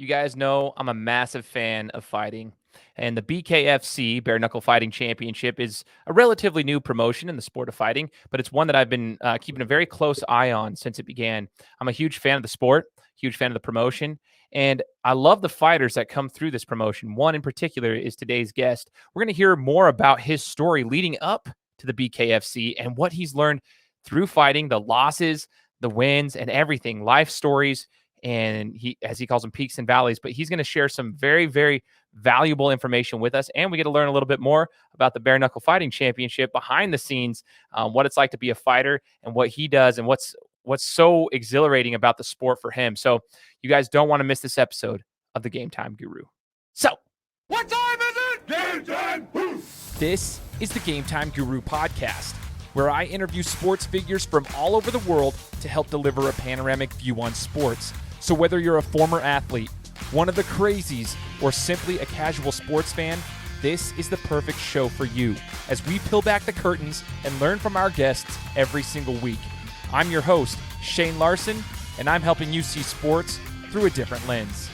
you guys know I'm a massive fan of fighting. And the BKFC, Bare Knuckle Fighting Championship, is a relatively new promotion in the sport of fighting, but it's one that I've been keeping a very close eye on since it began. I'm a huge fan of the sport, huge fan of the promotion, and I love the fighters that come through this promotion. One in particular is today's guest. We're going to hear more about his story leading up to the BKFC and what he's learned through fighting, the losses, the wins, and everything, life stories, and he, as he calls them, peaks and valleys. But he's going to share some very, very valuable information with us, and we get to learn a little bit more about the Bare Knuckle Fighting Championship, behind the scenes, what it's like to be a fighter, and what he does, and what's so exhilarating about the sport for him. So you guys don't want to miss this episode of the Gametime Guru. So, what time is it? Game time! This is the Gametime Guru podcast, where I interview sports figures from all over the world to help deliver a panoramic view on sports. So whether you're a former athlete, one of the crazies, or simply a casual sports fan, this is the perfect show for you as we peel back the curtains and learn from our guests every single week. I'm your host, Shane Larson, and I'm helping you see sports through a different lens.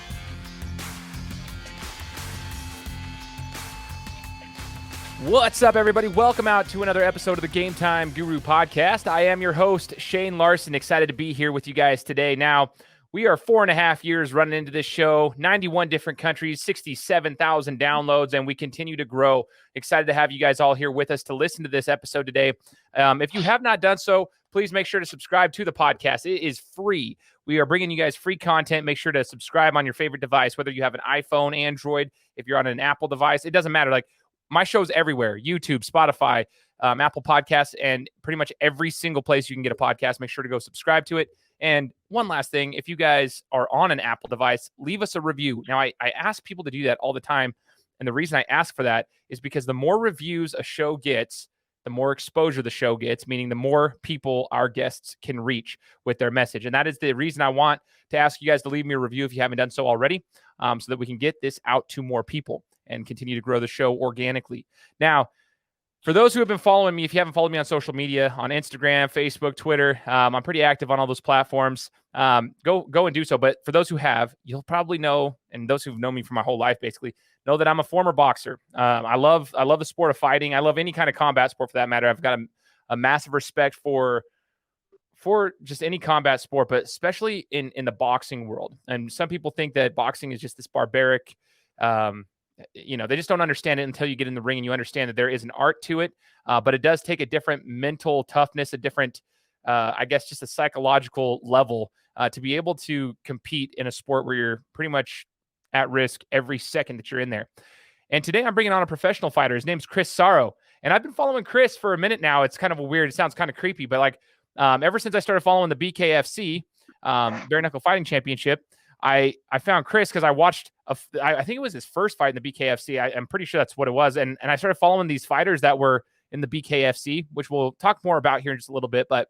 What's up, everybody? Welcome out to another episode of the Gametime Guru podcast. I am your host, Shane Larson, excited to be here with you guys today. Now, we are 4.5 years running into this show, 91 different countries, 67,000 downloads, and we continue to grow. Excited to have you guys all here with us to listen to this episode today. If you have not done so, please make sure to subscribe to the podcast. It is free. We are bringing you guys free content. Make sure to subscribe on your favorite device, whether you have an iPhone, Android, if you're on an Apple device. It doesn't matter. Like, my show's everywhere: YouTube, Spotify, Apple Podcasts, and pretty much every single place you can get a podcast. Make sure to go subscribe to it. And one last thing, if you guys are on an Apple device, leave us a review. Now, I ask people to do that all the time. And the reason I ask for that is because the more reviews a show gets, the more exposure the show gets, meaning the more people our guests can reach with their message. And that is the reason I want to ask you guys to leave me a review if you haven't done so already, so that we can get this out to more people and continue to grow the show organically. Now, for those who have been following me, if you haven't followed me on social media, on Instagram, Facebook, Twitter, I'm pretty active on all those platforms. Go and do so. But for those who have, you'll probably know, and those who've known me for my whole life basically, know that I'm a former boxer. I love the sport of fighting. I love any kind of combat sport for that matter. I've got a massive respect for just any combat sport, but especially in the boxing world. And some people think that boxing is just this barbaric, they just don't understand it until you get in the ring and you understand that there is an art to it. But it does take a different mental toughness, a different, just a psychological level to be able to compete in a sport where you're pretty much at risk every second that you're in there. And today I'm bringing on a professional fighter. His name's Chris Sarro. And I've been following Chris for a minute now. It's kind of it sounds kind of creepy, but ever since I started following the BKFC, Bare Knuckle Fighting Championship, I found Chris because I watched, I think it was his first fight in the BKFC. I'm pretty sure that's what it was. And I started following these fighters that were in the BKFC, which we'll talk more about here in just a little bit. But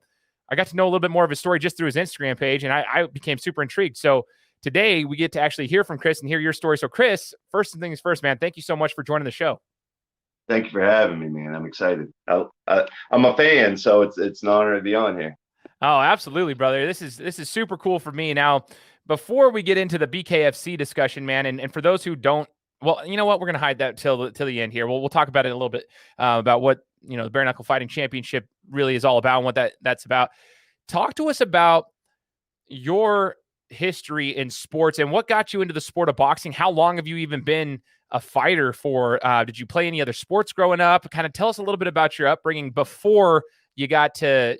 I got to know a little bit more of his story just through his Instagram page, and I became super intrigued. So today we get to actually hear from Chris and hear your story. So Chris, first things first, man, thank you so much for joining the show. Thank you for having me, man. I'm excited. I'm a fan, so it's an honor to be on here. Oh, absolutely, brother. This is super cool for me. Now, before we get into the BKFC discussion, man, and for those who don't, well, you know what? We're going to hide that till the end here. We'll talk about it in a little bit, about what, the Bare Knuckle Fighting Championship really is all about and what that's about. Talk to us about your history in sports and what got you into the sport of boxing. How long have you even been a fighter for? Did you play any other sports growing up? Kind of tell us a little bit about your upbringing before you got to,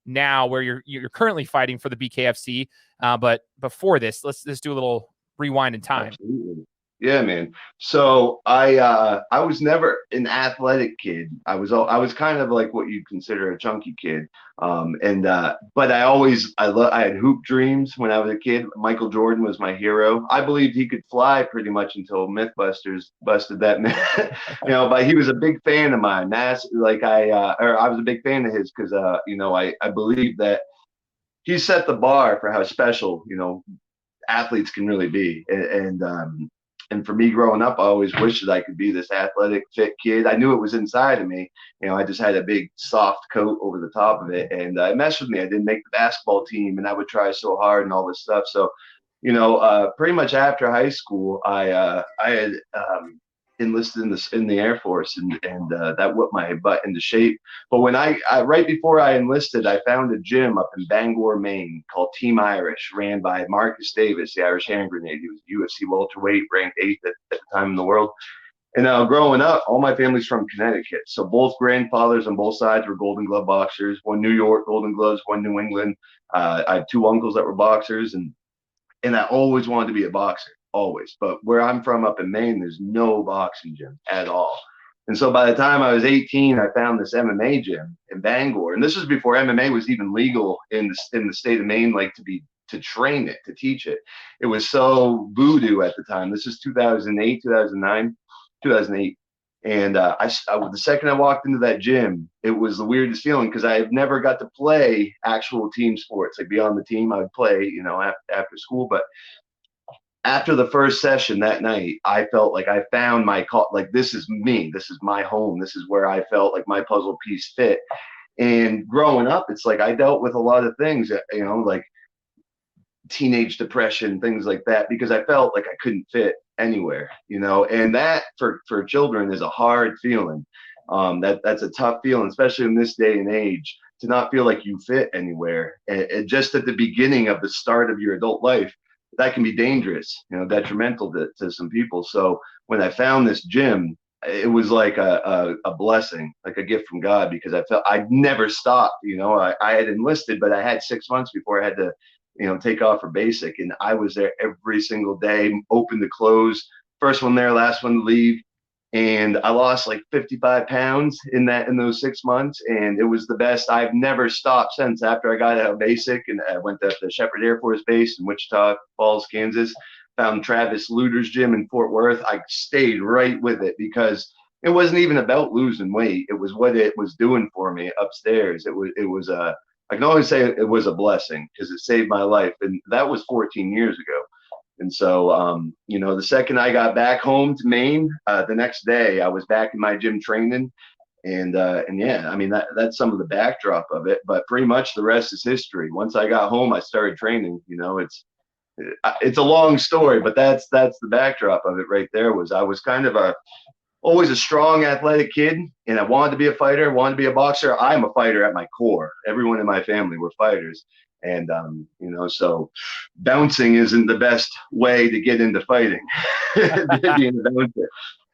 now where you're currently fighting for the BKFC. But before this, let's do a little rewind in time. Absolutely. Yeah, man. So I was never an athletic kid. I was kind of like what you'd consider a chunky kid. But I had hoop dreams when I was a kid. Michael Jordan was my hero. I believed he could fly pretty much until Mythbusters busted that man. But he was a big fan of mine. I was a big fan of his because I believe that he set the bar for how special athletes can really be. And for me growing up, I always wished that I could be this athletic, fit kid. I knew it was inside of me. I just had a big soft coat over the top of it, and it messed with me. I didn't make the basketball team, and I would try so hard and all this stuff. So pretty much after high school, I had enlisted in the Air Force, and that whipped my butt into shape. But when I right before I enlisted, I found a gym up in Bangor, Maine, called Team Irish, ran by Marcus Davis, the Irish hand grenade. He was UFC welterweight, ranked 8th at the time in the world. And growing up, all my family's from Connecticut. So both grandfathers on both sides were Golden Glove boxers. One New York Golden Gloves, one New England. I had two uncles that were boxers, and I always wanted to be a boxer, always. But where I'm from up in Maine, there's no boxing gym at all. And so by the time I was 18, I found this MMA gym in Bangor. And this was before MMA was even legal in the state of Maine, like to train it, to teach it. It was so voodoo at the time. This is 2008, 2009. 2008. And the second I walked into that gym, it was the weirdest feeling because I had never got to play actual team sports. Like beyond the team, I would play, after school. But after the first session that night, I felt like I found my call. Like, this is me. This is my home. This is where I felt like my puzzle piece fit. And growing up, it's like I dealt with a lot of things, like teenage depression, things like that, because I felt like I couldn't fit anywhere, and that for children is a hard feeling. That's a tough feeling, especially in this day and age, to not feel like you fit anywhere. And just at the beginning of the start of your adult life, that can be dangerous, detrimental to some people. So when I found this gym, it was like a blessing, like a gift from God, because I felt I'd never stopped. I had enlisted, but I had 6 months before I had to take off for basic. And I was there every single day, open to close, first one there, last one to leave. And I lost like 55 pounds in those 6 months. And it was the best. I've never stopped since. After I got out of basic, and I went to the Shepherd Air Force Base in Wichita Falls, Kansas, found Travis Luter's gym in Fort Worth. I stayed right with it because it wasn't even about losing weight. It was what it was doing for me upstairs. I can always say it was a blessing because it saved my life. And that was 14 years ago. And so, the second I got back home to Maine, the next day I was back in my gym training. And yeah, I mean, that's some of the backdrop of it, but pretty much the rest is history. Once I got home, I started training. It's a long story, but that's the backdrop of it right there. I was kind of always a strong athletic kid, and I wanted to be a fighter, wanted to be a boxer. I'm a fighter at my core. Everyone in my family were fighters. And, so bouncing isn't the best way to get into fighting, being a bouncer.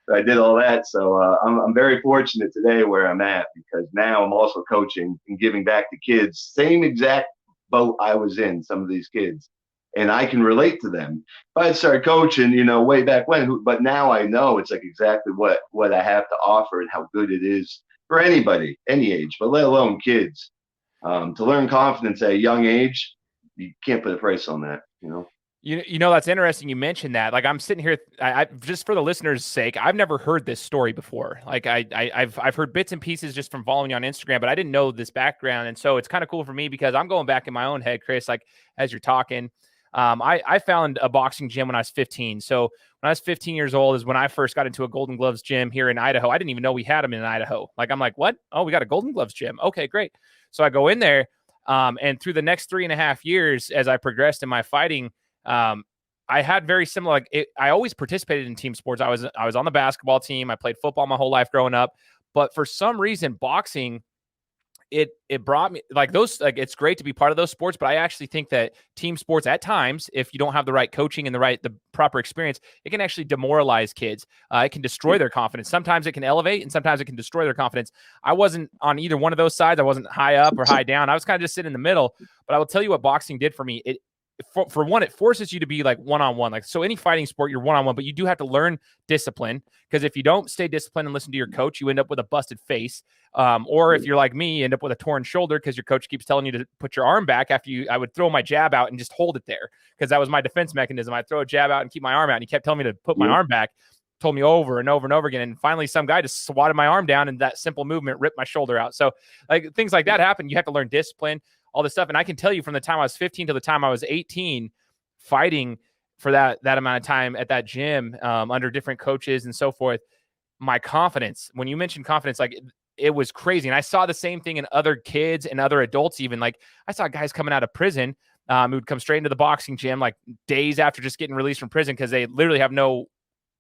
So I did all that. So I'm very fortunate today where I'm at, because now I'm also coaching and giving back to kids, same exact boat I was in, some of these kids. And I can relate to them. If I had started coaching, way back when, but now I know it's like exactly what I have to offer and how good it is for anybody, any age, but let alone kids. To learn confidence at a young age, you can't put a price on that, That's interesting. You mentioned that. Like, I'm sitting here, I just for the listeners' sake, I've never heard this story before. Like, I've heard bits and pieces just from following you on Instagram, but I didn't know this background. And so it's kind of cool for me because I'm going back in my own head, Chris, like as you're talking. I found a boxing gym when I was 15. So when I was 15 years old is when I first got into a Golden Gloves gym here in Idaho. I didn't even know we had them in Idaho. Like, I'm like, what? Oh, we got a Golden Gloves gym. Okay, great. So I go in there, and through the next 3.5 years, as I progressed in my fighting, I had very similar. I always participated in team sports. I was on the basketball team. I played football my whole life growing up, but for some reason, boxing, it brought me like those. Like, it's great to be part of those sports, but I actually think that team sports at times, if you don't have the right coaching and the proper experience, it can actually demoralize kids. It can destroy their confidence. Sometimes it can elevate, and sometimes it can destroy their confidence. I wasn't on either one of those sides. I wasn't high up or high down. I was kind of just sitting in the middle. But I will tell you what boxing did for me. For one, it forces you to be like one-on-one. Like, so any fighting sport, you're one-on-one, but you do have to learn discipline, because if you don't stay disciplined and listen to your coach, you end up with a busted face. Or if you're like me, you end up with a torn shoulder because your coach keeps telling you to put your arm back after I would throw my jab out and just hold it there, because that was my defense mechanism. I'd throw a jab out and keep my arm out, and he kept telling me to put my arm back, told me over and over and over again. And finally, some guy just swatted my arm down, and that simple movement ripped my shoulder out. So like things like that happen. You have to learn discipline, all this stuff. And I can tell you from the time I was 15 to the time I was 18, fighting for that amount of time at that gym, under different coaches and so forth, my confidence, when you mentioned confidence, like it was crazy. And I saw the same thing in other kids and other adults. Even like I saw guys coming out of prison who would come straight into the boxing gym like days after just getting released from prison because they literally have no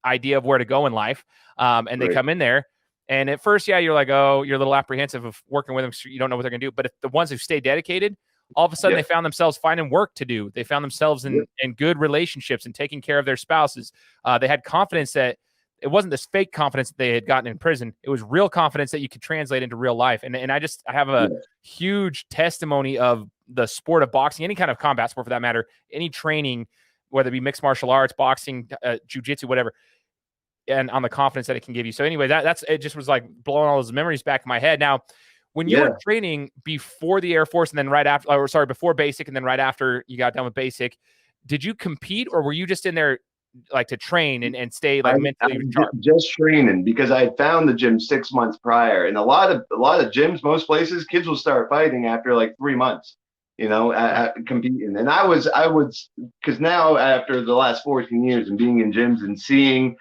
idea of where to go in life. And they come in there. And at first, yeah, you're like, oh, you're a little apprehensive of working with them. So you don't know what they're going to do. But if the ones who stay dedicated, all of a sudden they found themselves finding work to do. They found themselves in good relationships and taking care of their spouses. They had confidence that it wasn't this fake confidence that they had gotten in prison. It was real confidence that you could translate into real life. And I have a huge testimony of the sport of boxing, any kind of combat sport for that matter, any training, whether it be mixed martial arts, boxing, jiu-jitsu, whatever, and on the confidence that it can give you. So anyway, that's it. Just was like blowing all those memories back in my head. Now, when you were training before the Air Force and then right after, or sorry, before basic and then right after you got done with basic, did you compete or were you just in there like to train and stay like mentally sharp? Just training because I had found the gym 6 months prior, and a lot of gyms, most places, kids will start fighting after like 3 months. Competing, and I was because now after the last 14 years and being in gyms and seeing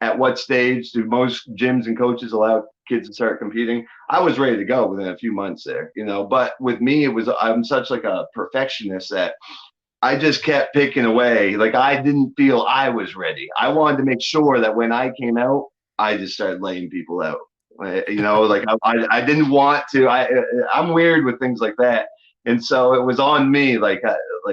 at what stage do most gyms and coaches allow kids to start competing, I was ready to go within a few months there, but with me, I'm such like a perfectionist that I just kept picking away. Like I didn't feel I was ready. I wanted to make sure that when I came out, I just started laying people out, like I didn't want to, I'm weird with things like that. And so it was on me, like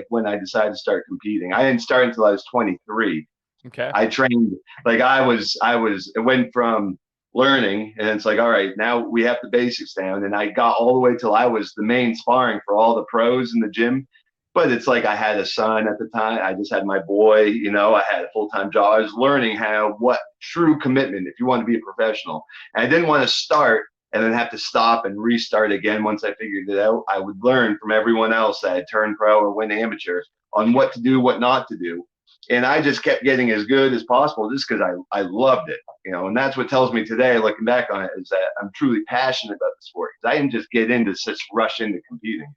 when I decided to start competing. I didn't start until I was 23. Okay. I trained like it went from learning and it's like, all right, now we have the basics down. And I got all the way till I was the main sparring for all the pros in the gym. But it's like I had a son at the time. I just had my boy, I had a full-time job. I was learning what true commitment, if you want to be a professional. And I didn't want to start and then have to stop and restart again once I figured it out. I would learn from everyone else that had turned pro or went amateur on what to do, what not to do. And I just kept getting as good as possible just because I loved it, and that's what tells me today, looking back on it, is that I'm truly passionate about the sport. I didn't just get into just rush into competing.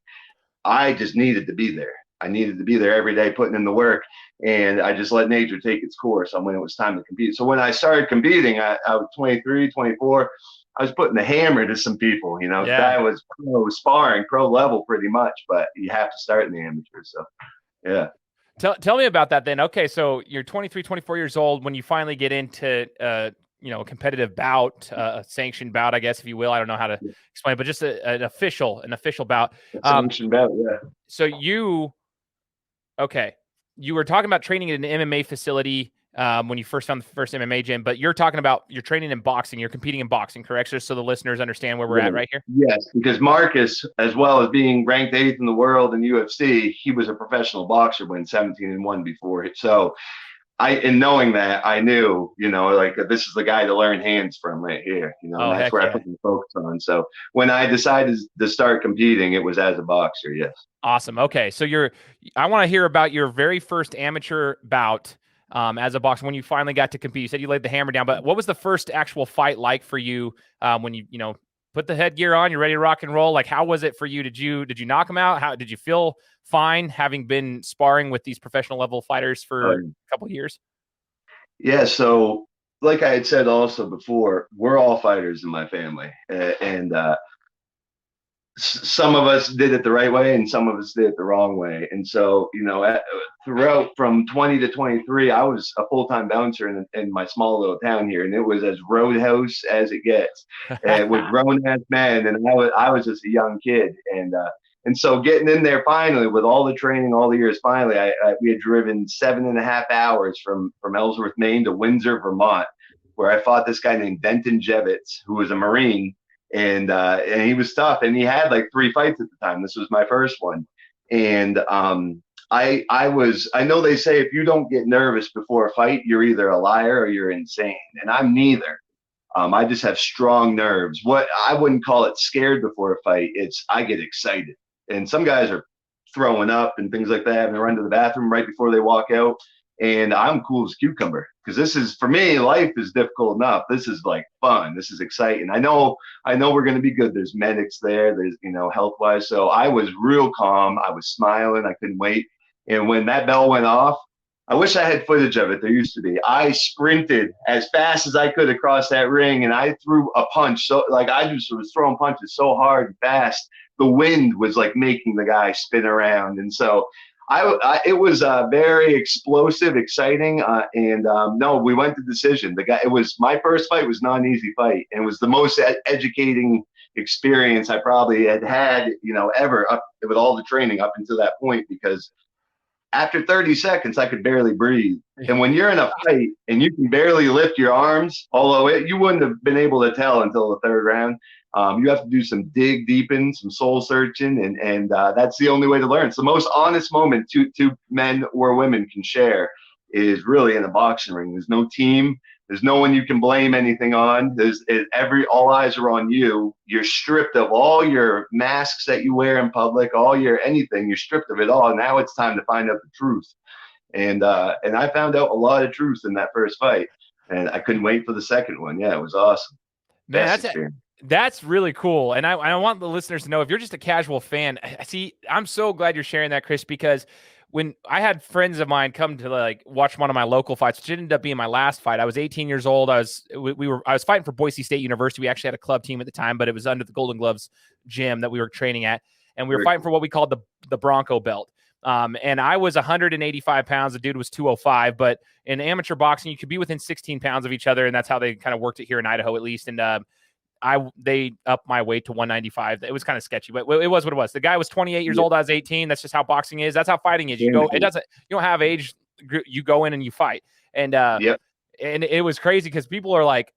I just needed to be there. I needed to be there every day, putting in the work, and I just let nature take its course on when it was time to compete. So when I started competing, I was 23, 24. I was putting the hammer to some people, I was pro sparring, pro level pretty much, but you have to start in the amateur. So, yeah. Tell me about that then. Okay, so you're 23, 24 years old when you finally get into a competitive bout, a sanctioned bout, I guess, if you will. I don't know how to explain, but just an official bout. Sanctioned bout, yeah. So you were talking about training in an MMA facility when you first found the first MMA gym, but you're talking about you're training in boxing. You're competing in boxing, correct? Just so the listeners understand where we're at right here. Yes, because Marcus, as well as being ranked 8th in the world in UFC, he was a professional boxer when 17-1 before it. So in knowing that, I knew, this is the guy to learn hands from right here. That's where I put the focus on. So when I decided to start competing, it was as a boxer. Yes. Awesome. Okay. So I want to hear about your very first amateur bout as a boxer when you finally got to compete. You said you laid the hammer down, but what was the first actual fight like for you when you put the headgear on, you're ready to rock and roll? Like, how was it for you? Did you knock him out? How did you feel fine having been sparring with these professional level fighters for a couple of years? Yeah. So like I had said also before, we're all fighters in my family, and some of us did it the right way and some of us did it the wrong way. And so, throughout from 20 to 23, I was a full-time bouncer in my small little town here. And it was as roadhouse as it gets, and with grown-ass men. And I was just a young kid. And so getting in there finally with all the training, all the years, finally, we had driven 7.5 hours from Ellsworth, Maine to Windsor, Vermont, where I fought this guy named Denton Jevitz, who was a Marine. And he was tough, and he had like 3 fights at the time. This was my first one. And I know they say if you don't get nervous before a fight, you're either a liar or you're insane. And I'm neither. I just have strong nerves. What I wouldn't call it scared before a fight. I get excited. And some guys are throwing up and things like that, and they run to the bathroom right before they walk out. And I'm cool as cucumber, because this is, for me, life is difficult enough. This is like fun. This is exciting. I know we're going to be good. There's medics there. There's, health wise. So I was real calm. I was smiling. I couldn't wait. And when that bell went off, I wish I had footage of it. There used to be. I sprinted as fast as I could across that ring, and I threw a punch. So like I just was throwing punches so hard and fast. The wind was like making the guy spin around. And so It was very explosive, exciting, and no, we went to decision. It was my first fight was not an easy fight, and it was the most educating experience I probably had, ever up with all the training up until that point, because after 30 seconds, I could barely breathe. And when you're in a fight and you can barely lift your arms, although you wouldn't have been able to tell until the third round, you have to do some dig deeping, some soul searching, and that's the only way to learn. It's the most honest moment two men or women can share is really in a boxing ring. There's no team. There's no one you can blame anything on. All eyes are on you. You're stripped of all your masks that you wear in public, all your anything. You're stripped of it all. Now it's time to find out the truth. And I found out a lot of truth in that first fight, and I couldn't wait for the second one. Yeah, it was awesome. Man, that's really cool. And I want the listeners to know, if you're just a casual fan, I'm so glad you're sharing that, Chris, because when I had friends of mine come to watch one of my local fights, which ended up being my last fight. I was 18 years old. I was fighting for Boise State University. We actually had a club team at the time, but it was under the Golden Gloves gym that we were training at. And we were fighting for what we called the Bronco belt. And I was 185 pounds. The dude was 205, but in amateur boxing, you could be within 16 pounds of each other. And that's how they kind of worked it here in Idaho, at least. And, they upped my weight to 195. It was kind of sketchy, but it was what it was. The guy was 28 years old. I was 18. That's just how boxing is. That's how fighting is. You don't have age. You go in and you fight. And, and it was crazy because people are like,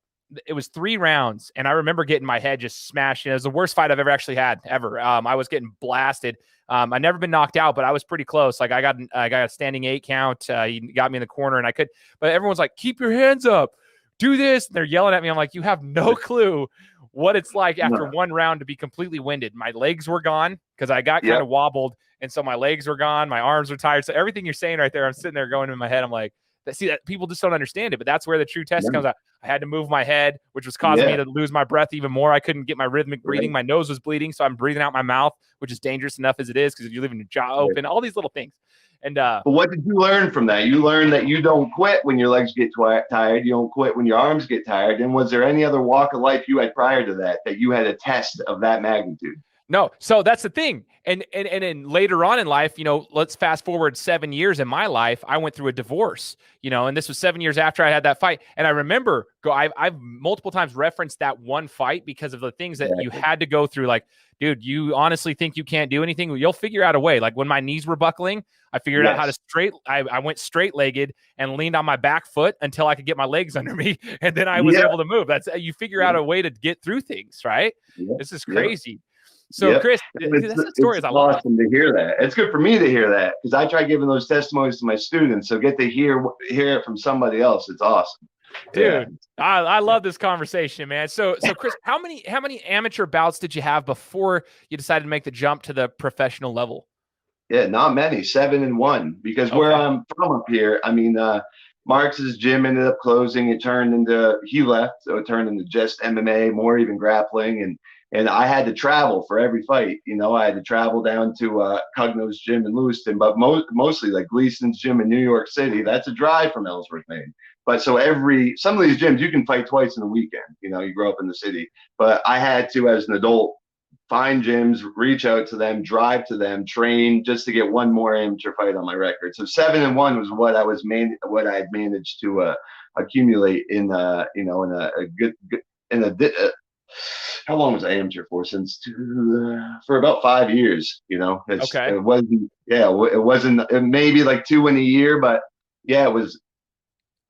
it was 3 rounds. And I remember getting my head just smashed. It was the worst fight I've ever actually had ever. I was getting blasted. I'd never been knocked out, but I was pretty close. Like I got a standing 8 count. He got me in the corner and but everyone's like, keep your hands up, do this. And they're yelling at me. I'm like, you have no clue what it's like after one round to be completely winded. My legs were gone because I got kind of wobbled. And so my legs were gone. My arms were tired. So everything you're saying right there, I'm sitting there going in my head. I'm like, that people just don't understand it, but that's where the true test comes out. I had to move my head, which was causing me to lose my breath even more. I couldn't get my rhythmic breathing. My nose was bleeding. So I'm breathing out my mouth, which is dangerous enough as it is, because you're leaving your jaw open, all these little things. And but what did you learn from that? You learned that you don't quit when your legs get tired. You don't quit when your arms get tired. And was there any other walk of life you had prior to that you had a test of that magnitude? No. So that's the thing. And then later on in life, let's fast forward 7 years in my life, I went through a divorce, and this was 7 years after I had that fight. And I remember I've multiple times referenced that one fight because of the things that you had to go through. Like, dude, you honestly think you can't do anything? You'll figure out a way. Like when my knees were buckling, I figured out how to I went straight legged and leaned on my back foot until I could get my legs under me. And then I was able to move. You figure out a way to get through things, right? This is crazy. So, Chris, that's the story. It's awesome to hear that. It's good for me to hear that because I try giving those testimonies to my students. So get to hear it from somebody else. It's awesome, dude. I love this conversation, man. So Chris, how many amateur bouts did you have before you decided to make the jump to the professional level? Yeah, not many. 7 and 1. Because where I'm from up here, I mean, Marx's gym ended up closing. He left, so it turned into just MMA, more even grappling, and I had to travel for every fight. I had to travel down to Cugno's gym in Lewiston, but mostly like Gleason's gym in New York City. That's a drive from Ellsworth, Maine. But so some of these gyms you can fight twice in a weekend. You grow up in the city, but I had to, as an adult, find gyms, reach out to them, drive to them, train just to get one more amateur fight on my record. So 7 and 1 was what I had managed to accumulate in a good how long was I amateur for? For about 5 years. It wasn't maybe like 2 in a year, but it was.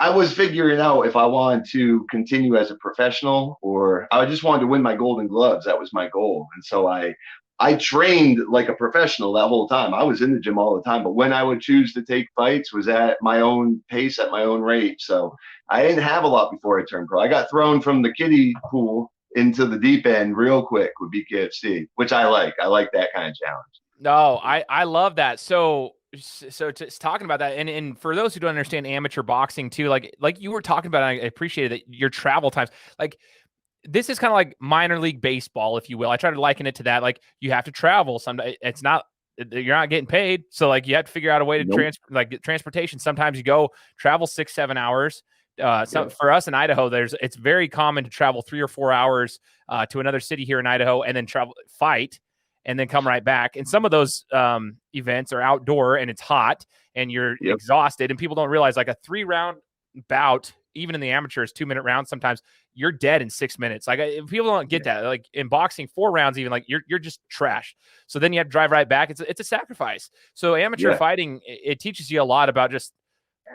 I was figuring out if I wanted to continue as a professional or I just wanted to win my Golden Gloves. That was my goal. And so I trained like a professional that whole time. I was in the gym all the time, but when I would choose to take fights was at my own pace, at my own rate. So I didn't have a lot before I turned pro. I got thrown from the kiddie pool into the deep end real quick with BKFC, which I like. I like that kind of challenge. No, I love that. So just talking about that, and for those who don't understand amateur boxing too, like you were talking about, I appreciated that your travel times, like this is kind of like minor league baseball, if you will. I try to liken it to that. Like you have to travel. Sometimes you're not getting paid. So like you have to figure out a way to get transportation. Sometimes you travel 6-7 hours. For us in Idaho, it's very common to travel 3 or 4 hours to another city here in Idaho and then fight. and then come right back. And some of those events are outdoor and it's hot and you're exhausted, and people don't realize like a 3-round bout, even in the amateurs, 2-minute rounds, sometimes you're dead in 6 minutes. Like people don't get that. Like in boxing, 4 rounds, even like you're just trash. So then you have to drive right back. It's a sacrifice. So amateur fighting, it teaches you a lot about just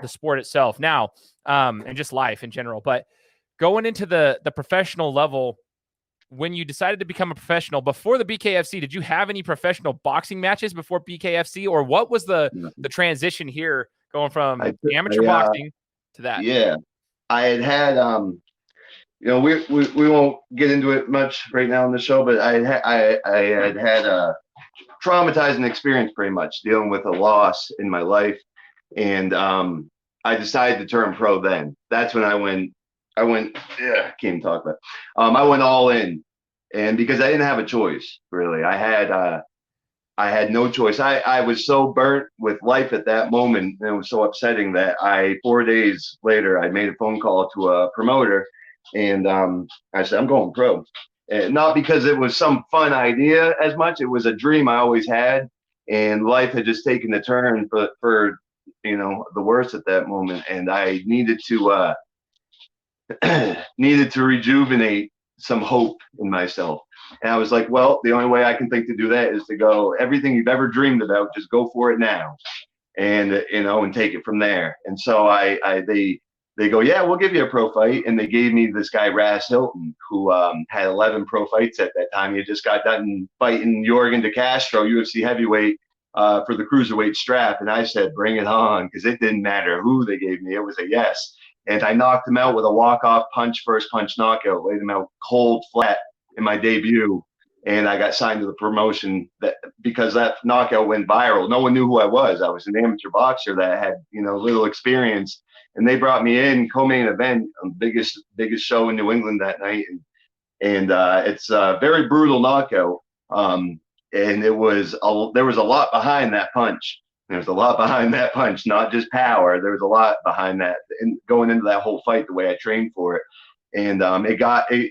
the sport itself now, and just life in general. But going into the professional level, when you decided to become a professional before the BKFC, did you have any professional boxing matches before BKFC, or what was the transition here going from amateur boxing to that? Yeah, I had we won't get into it much right now on the show, but I had a traumatizing experience pretty much dealing with a loss in my life, and I decided to turn pro then. That's when I went, I can't even talk about it. I went all in, and because I didn't have a choice, really. I had no choice. I was so burnt with life at that moment, and it was so upsetting that 4 days later, I made a phone call to a promoter, and I said, I'm going pro. And not because it was some fun idea as much. It was a dream I always had, and life had just taken a turn for the worst at that moment, and I needed to rejuvenate some hope in myself. And I was like, well, the only way I can think to do that is to go, everything you've ever dreamed about, just go for it now, and and take it from there. And so they go, yeah, we'll give you a pro fight, and they gave me this guy Ras Hilton, who had 11 pro fights at that time. He had just got done fighting Jorgen De Castro, UFC heavyweight, for the cruiserweight strap, and I said, bring it on, because it didn't matter who they gave me, it was a yes. And I knocked him out with a walk-off punch, first punch knockout, laid him out cold flat in my debut, and I got signed to the promotion because that knockout went viral. No one knew who I was. I was an amateur boxer that had little experience, and they brought me in co-main event, biggest show in New England that night, and it's a very brutal knockout. And there was a lot behind that punch. There's a lot behind that punch, not just power. There was a lot behind that, and going into that whole fight, the way I trained for it, and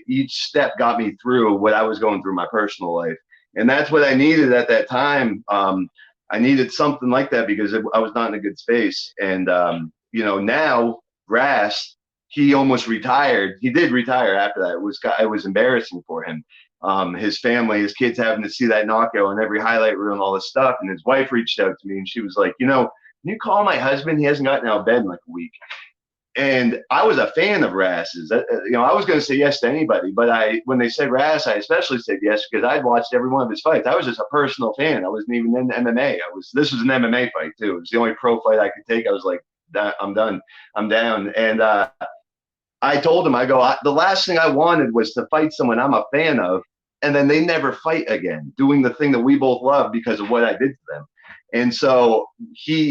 each step got me through what I was going through in my personal life, and that's what I needed at that time. I needed something like that because I was not in a good space, and now Ras, he almost retired. He did retire after that. It was embarrassing for him. His family, his kids having to see that knockout on every highlight reel and all this stuff. And his wife reached out to me and she was like, can you call my husband? He hasn't gotten out of bed in like a week. And I was a fan of Ras's. I was going to say yes to anybody, but when they said Ras, I especially said yes because I'd watched every one of his fights. I was just a personal fan. I wasn't even in MMA. This was an MMA fight too. It was the only pro fight I could take. I was like, I'm done. I'm down. And I told him, I go, the last thing I wanted was to fight someone I'm a fan of, and then they never fight again, doing the thing that we both love because of what I did to them. And so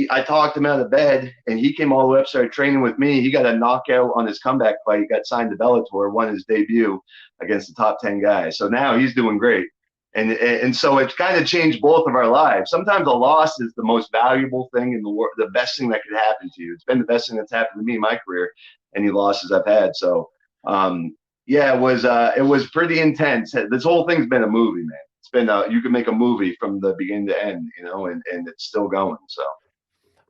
I talked him out of bed, and he came all the way up, started training with me. He got a knockout on his comeback fight, got signed to Bellator, won his debut against the top 10 guys. So now he's doing great. And so it's kind of changed both of our lives. Sometimes a loss is the most valuable thing in the world, the best thing that could happen to you. It's been the best thing that's happened to me in my career, any losses I've had. So, it was pretty intense. This whole thing's been a movie, man. It's been you can make a movie from the beginning to end, and it's still going. So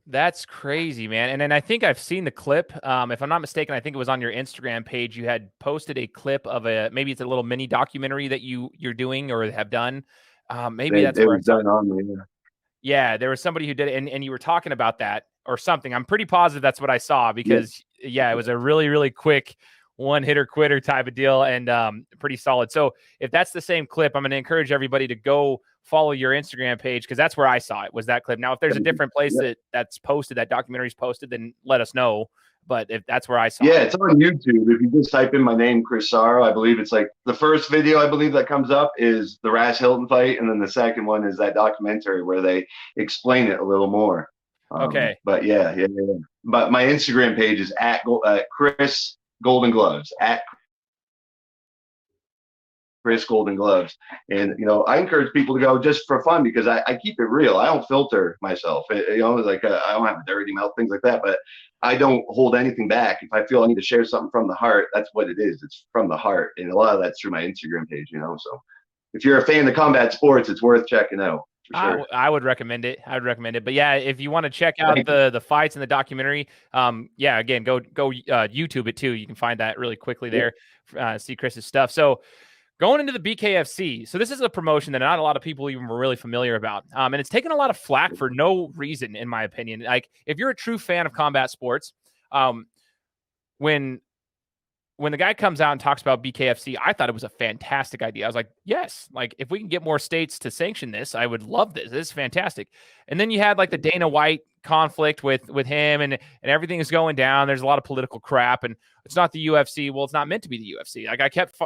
that's crazy, man. And then I think I've seen the clip. If I'm not mistaken, I think it was on your Instagram page. You had posted a clip of maybe it's a little mini documentary that you're doing or have done. Maybe that's where it was done on me. Yeah, there was somebody who did it, and you were talking about that or something. I'm pretty positive that's what I saw because it was a really, really quick one-hitter quitter type of deal, and pretty solid. So if that's the same clip, I'm going to encourage everybody to go follow your Instagram page because that's where I saw it, was that clip. Now, if there's a different place that's posted, that documentary's posted, then let us know. But if that's where I saw it. Yeah, it's on YouTube. If you just type in my name, Chris Sarro, I believe it's like the first video I believe that comes up is the Ras Hilton fight, and then the second one is that documentary where they explain it a little more. Okay. But yeah. But my Instagram page is at Chris Golden Gloves, at Chris Golden Gloves. And, I encourage people to go just for fun because I keep it real. I don't filter myself. I don't have a dirty mouth, things like that, but I don't hold anything back. If I feel I need to share something from the heart, that's what it is. It's from the heart. And a lot of that's through my Instagram page, so. if you're a fan of combat sports, it's worth checking out. For sure. I would recommend it. But yeah, if you want to check out the fights in the documentary, yeah, again, go YouTube it too. You can find that really quickly there. See Chris's stuff. So going into the BKFC, so this is a promotion that not a lot of people even were really familiar about, and it's taken a lot of flack for no reason, in my opinion. Like, if you're a true fan of combat sports, when the guy comes out and talks about BKFC, I thought it was a fantastic idea. I was like, yes, like if we can get more states to sanction this, I would love this. This is fantastic. And then you had like the Dana White conflict with him, and everything is going down. There's a lot of political crap, and it's not the UFC. Well, it's not meant to be the UFC. Like I kept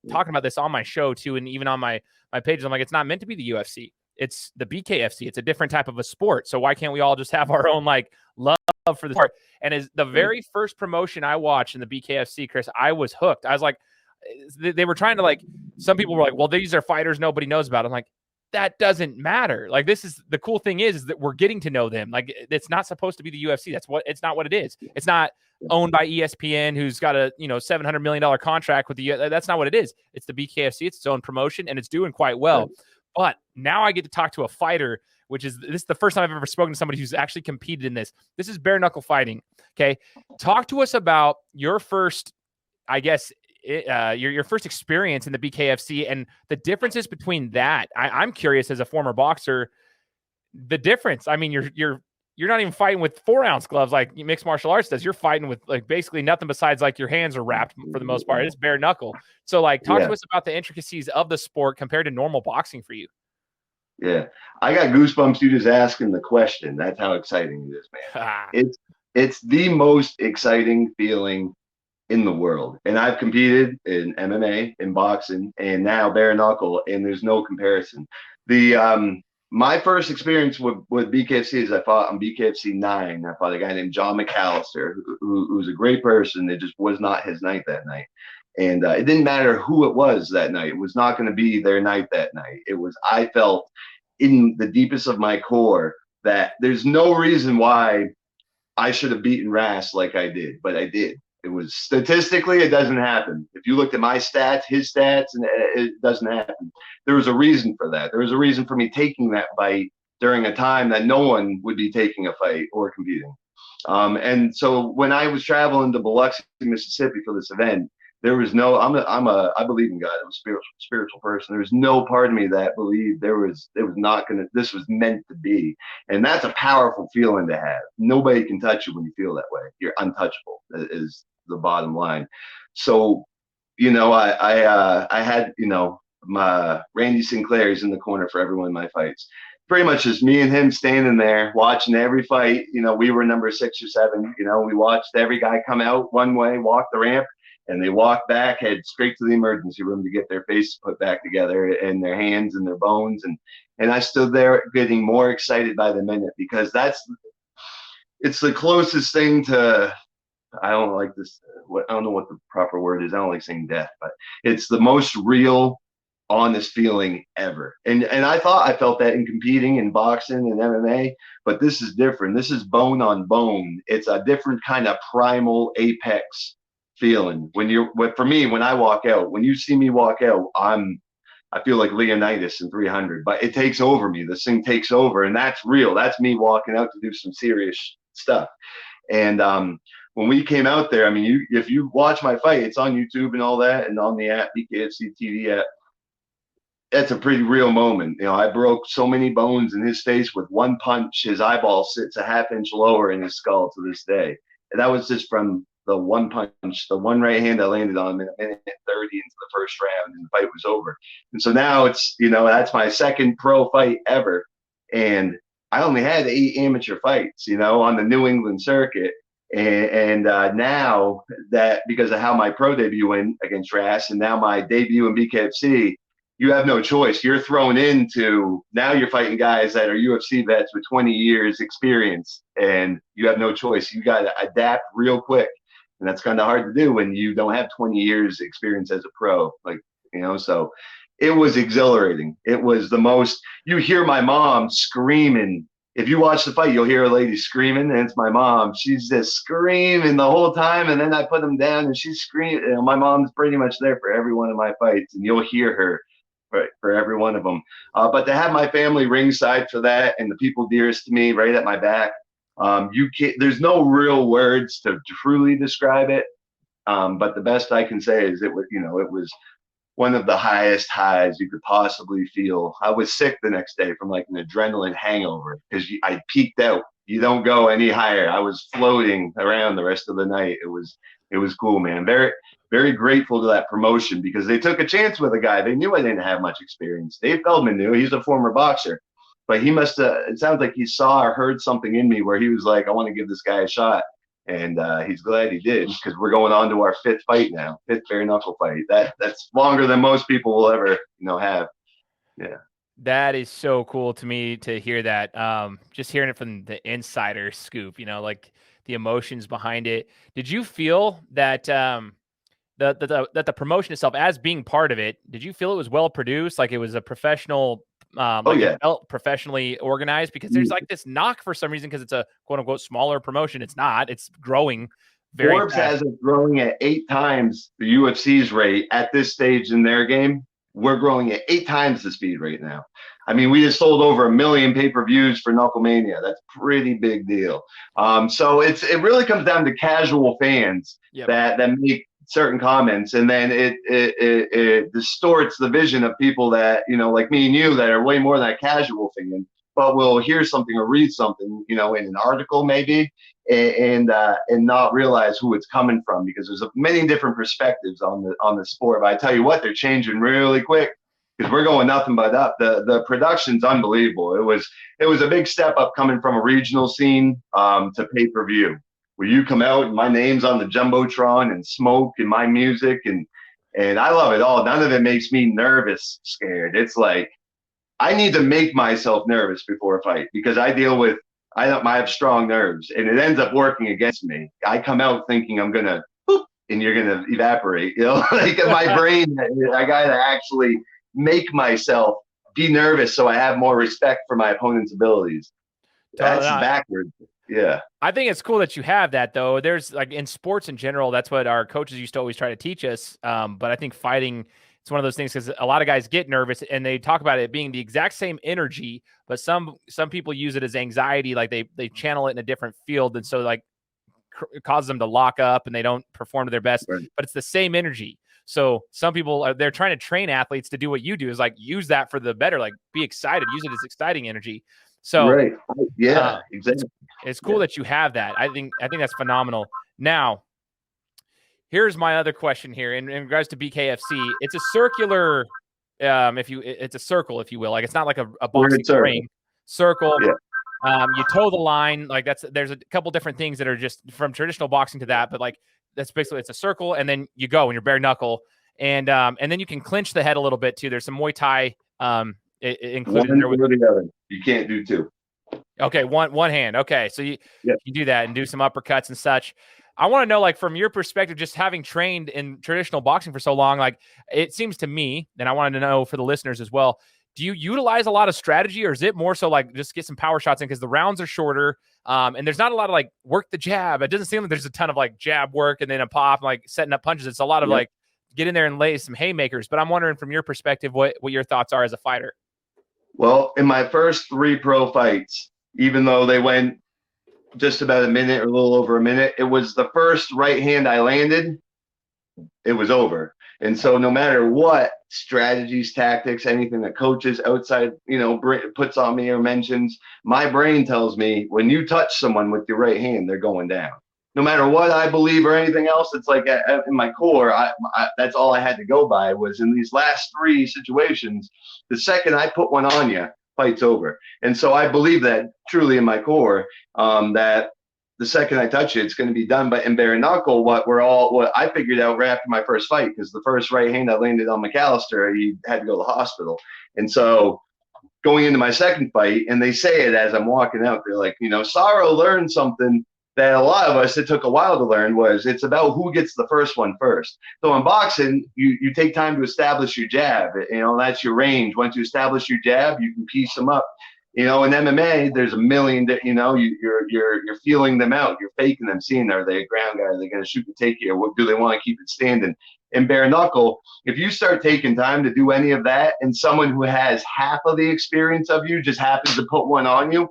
talking about this on my show too, and even on my pages. I'm like, it's not meant to be the UFC. It's the BKFC. It's a different type of a sport. So why can't we all just have our own like love for the sport? And as the very first promotion I watched in the BKFC, Chris, I was hooked. I was like, they were trying to like, some people were like, well, these are fighters nobody knows about. I'm like, that doesn't matter. Like, this is the cool thing is that we're getting to know them. Like, it's not supposed to be the UFC. It's not what it is. It's not owned by ESPN, who's got a $700 million contract with the. That's not what it is. It's the BKFC. It's its own promotion, and it's doing quite well. But now I get to talk to a fighter, which is this is the first time I've ever spoken to somebody who's actually competed in this. This is bare knuckle fighting. Okay, talk to us about your first, I guess, your first experience in the BKFC and the differences between that. I'm curious as a former boxer, the difference. I mean, you're not even fighting with 4-ounce gloves like mixed martial arts does. You're fighting with like basically nothing besides like your hands are wrapped for the most part. It's bare knuckle. So like, talk to us about the intricacies of the sport compared to normal boxing for you. Yeah, I got goosebumps. You just asking the question. That's how exciting it is, man. It's the most exciting feeling in the world. And I've competed in MMA, in boxing, and now bare knuckle, and there's no comparison. My first experience with BKFC is I fought on BKFC 9. I fought a guy named John McAllister, who's a great person. It just was not his night that night. And it didn't matter who it was that night. It was not going to be their night that night. I felt in the deepest of my core that there's no reason why I should have beaten Ras like I did, but I did. It was statistically, it doesn't happen. If you looked at my stats, his stats, and it doesn't happen. There was a reason for that. There was a reason for me taking that fight during a time that no one would be taking a fight or competing. And so when I was traveling to Biloxi, Mississippi for this event, there was no, I believe in God. I'm a spiritual person. There was no part of me that believed this was meant to be. And that's a powerful feeling to have. Nobody can touch you when you feel that way. You're untouchable is the bottom line. So, I had, my Randy Sinclair's in the corner for every one of my fights. Pretty much just me and him standing there watching every fight. We were number 6 or 7. We watched every guy come out one way, walk the ramp, and they walked back, head straight to the emergency room to get their faces put back together and their hands and their bones. And I stood there getting more excited by the minute because it's the closest thing to, I don't like this, I don't know what the proper word is. I don't like saying death, but it's the most real, honest feeling ever. And I thought I felt that in competing in boxing and MMA, but this is different. This is bone on bone. It's a different kind of primal apex feeling. For me, when I walk out, when you see me walk out, I feel like Leonidas in 300, but it takes over me. This thing takes over, and that's real. That's me walking out to do some serious stuff. And when we came out there, I mean, if you watch my fight, it's on YouTube and all that, and on the app, BKFC TV app. That's a pretty real moment. I broke so many bones in his face with one punch. His eyeball sits a half inch lower in his skull to this day. And that was just from the one punch, the one right hand I landed on him in a minute and 30 into the first round, and the fight was over. And so now it's, that's my second pro fight ever. And I only had 8 amateur fights, on the New England circuit. And now that, because of how my pro debut went against Ras and now my debut in BKFC, you have no choice. You're thrown into, now you're fighting guys that are UFC vets with 20 years experience, and you have no choice. You got to adapt real quick. And that's kind of hard to do when you don't have 20 years experience as a pro, so it was exhilarating. It was the most, you hear my mom screaming. If you watch the fight, you'll hear a lady screaming, and it's my mom. She's just screaming the whole time, and then I put them down, and she's screaming. My mom's pretty much there for every one of my fights, and you'll hear her for every one of them. But to have my family ringside for that and the people dearest to me right at my back, you can't. There's no real words to truly describe it. But the best I can say is it was one of the highest highs you could possibly feel. I was sick the next day from like an adrenaline hangover because I peaked out. You don't go any higher. I was floating around the rest of the night. It was cool, man. Very, very grateful to that promotion because they took a chance with a guy. They knew I didn't have much experience. Dave Feldman knew. He's a former boxer. But he must have, it sounds like he saw or heard something in me where he was like, I want to give this guy a shot. And he's glad he did because we're going on to our fifth fight now, fifth bare knuckle fight. That's longer than most people will ever, have. Yeah. That is so cool to me to hear that. Just hearing it from the insider scoop, like the emotions behind it. Did you feel that that the promotion itself, as being part of it, did you feel it was well produced? Like it was a professional, felt professionally organized? Because there's like this knock for some reason because it's a quote unquote smaller promotion. It's not. It's growing. Forbes has it growing at 8 times the UFC's rate at this stage in their game. We're growing at 8 times the speed right now. I mean, we just sold over 1 million pay-per-views for Knucklemania. That's a pretty big deal. So it really comes down to casual fans that make certain comments, and then it distorts the vision of people that, like me and you, that are way more than a casual fan, but will hear something or read something, in an article maybe, and not realize who it's coming from, because there's many different perspectives on the sport. But I tell you what, they're changing really quick because we're going nothing but up. The production's unbelievable. It was a big step up coming from a regional scene to pay-per-view, where you come out and my name's on the Jumbotron and smoke and my music, and I love it all. None of it makes me nervous, scared. It's like I need to make myself nervous before a fight because I have strong nerves, and it ends up working against me. I come out thinking I'm gonna boop, and you're gonna evaporate. Like my brain, I gotta actually make myself be nervous so I have more respect for my opponent's abilities. That's backwards. Yeah. I think it's cool that you have that, though. There's like in sports in general, that's what our coaches used to always try to teach us. But I think fighting, it's one of those things because a lot of guys get nervous and they talk about it being the exact same energy, but some people use it as anxiety, like they channel it in a different field, and so like it causes them to lock up and they don't perform to their best. Right. But it's the same energy. So some people they're trying to train athletes to do what you do, is like use that for the better, like be excited, use it as exciting energy. So right. Yeah, exactly. It's cool that you have that. I think that's phenomenal. Now, here's my other question here in regards to BKFC. It's a circular, it's a circle, if you will. Like it's not like a boxing ring. Circle. Yeah. You toe the line. Like there's a couple different things that are just from traditional boxing to that, but like that's basically it's a circle, and then you go and you're bare knuckle, and then you can clinch the head a little bit too. There's some Muay Thai included in there. You can't do two. Okay, one hand. Okay, so you do that and do some uppercuts and such. I want to know, like, from your perspective, just having trained in traditional boxing for so long, like, it seems to me, and I wanted to know for the listeners as well, do you utilize a lot of strategy, or is it more so like just get some power shots in because the rounds are shorter, and there's not a lot of like work the jab? It doesn't seem like there's a ton of like jab work and then a pop, like setting up punches. It's a lot of like get in there and lay some haymakers. But I'm wondering from your perspective what your thoughts are as a fighter. Well, in my first 3 pro fights, even though they went just about a minute or a little over a minute, it was the first right hand I landed, it was over. And so no matter what strategies, tactics, anything that coaches outside, puts on me or mentions, my brain tells me when you touch someone with your right hand, they're going down. No matter what I believe or anything else, it's like in my core, that's all I had to go by was in these last 3 situations, the second I put one on you, fight's over. And so I believe that truly in my core, that the second I touch it, it's going to be done. But in bare knuckle, what I figured out right after my first fight, because the first right hand I landed on McAllister, he had to go to the hospital. And so going into my second fight, and they say it as I'm walking out, they're like, Sarro learned something that a lot of us, it took a while to learn, was it's about who gets the first one first. So in boxing, you take time to establish your jab. That's your range. Once you establish your jab, you can piece them up. In MMA, there's a million that you're feeling them out. You're faking them, seeing are they a ground guy? Are they going to shoot and take you? Or what do they want to keep it standing? In bare knuckle, if you start taking time to do any of that, and someone who has half of the experience of you just happens to put one on you,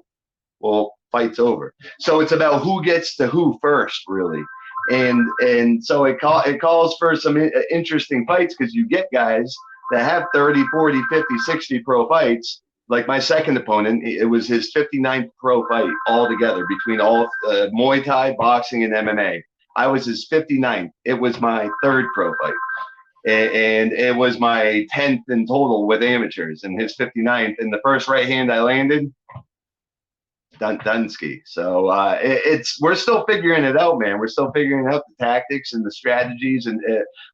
well, fight's over. So it's about who gets to who first, really. And so it calls for some interesting fights, because you get guys that have 30, 40, 50, 60 pro fights. Like my second opponent, it was his 59th pro fight altogether between all Muay Thai, boxing, and MMA. I was his 59th. It was my third pro fight. And it was my 10th in total with amateurs, and his 59th. And the first right hand I landed, Dunsky. So we're still figuring it out, man. We're still figuring out the tactics and the strategies. And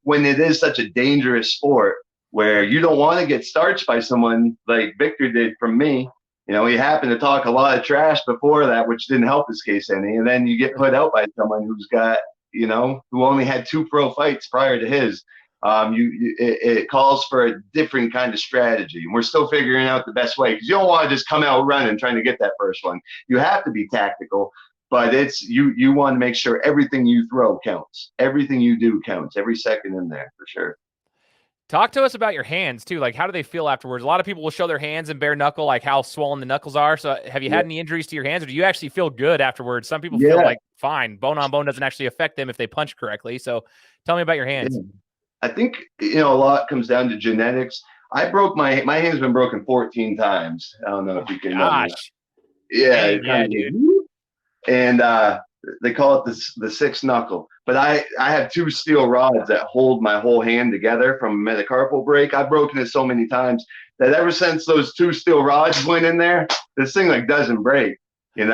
when it is such a dangerous sport where you don't want to get starched by someone like Victor did from me, he happened to talk a lot of trash before that, which didn't help his case any. And then you get put out by someone who's got, who only had 2 pro fights prior to his. It calls for a different kind of strategy, and we're still figuring out the best way, because you don't want to just come out running trying to get that first one. You have to be tactical, but it's you want to make sure everything you throw counts, everything you do counts, every second in there, for sure. Talk to us about your hands too. Like, how do they feel afterwards? A lot of people will show their hands in bare knuckle, like how swollen the knuckles are. So have you had any injuries to your hands, or do you actually feel good afterwards? Some people feel like fine, bone on bone doesn't actually affect them if they punch correctly. So tell me about your hands. I think, a lot comes down to genetics. I broke my hand's been broken 14 times. I don't know if you can. Gosh. Yeah, dude. And they call it the sixth knuckle. But I have 2 steel rods that hold my whole hand together from a metacarpal break. I've broken it so many times that ever since those 2 steel rods went in there, this thing doesn't break. And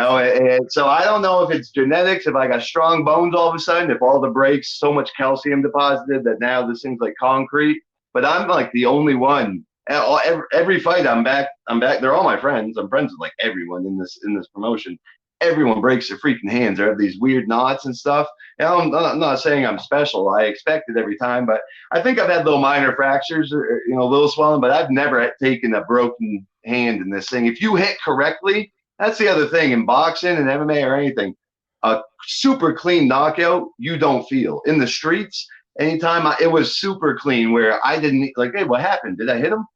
so I don't know if it's genetics, if I got strong bones all of a sudden, if all the breaks, so much calcium deposited that now this thing's like concrete. But I'm like the only one. Every fight I'm back. They're all my friends. I'm friends with everyone in this promotion. Everyone breaks their freaking hands. They have these weird knots and stuff. And I'm not saying I'm special. I expect it every time, but I think I've had little minor fractures or a little swelling, but I've never taken a broken hand in this thing. If you hit correctly, that's the other thing in boxing and MMA or anything. A super clean knockout, you don't feel. In the streets, anytime it was super clean where I didn't hey, what happened? Did I hit him?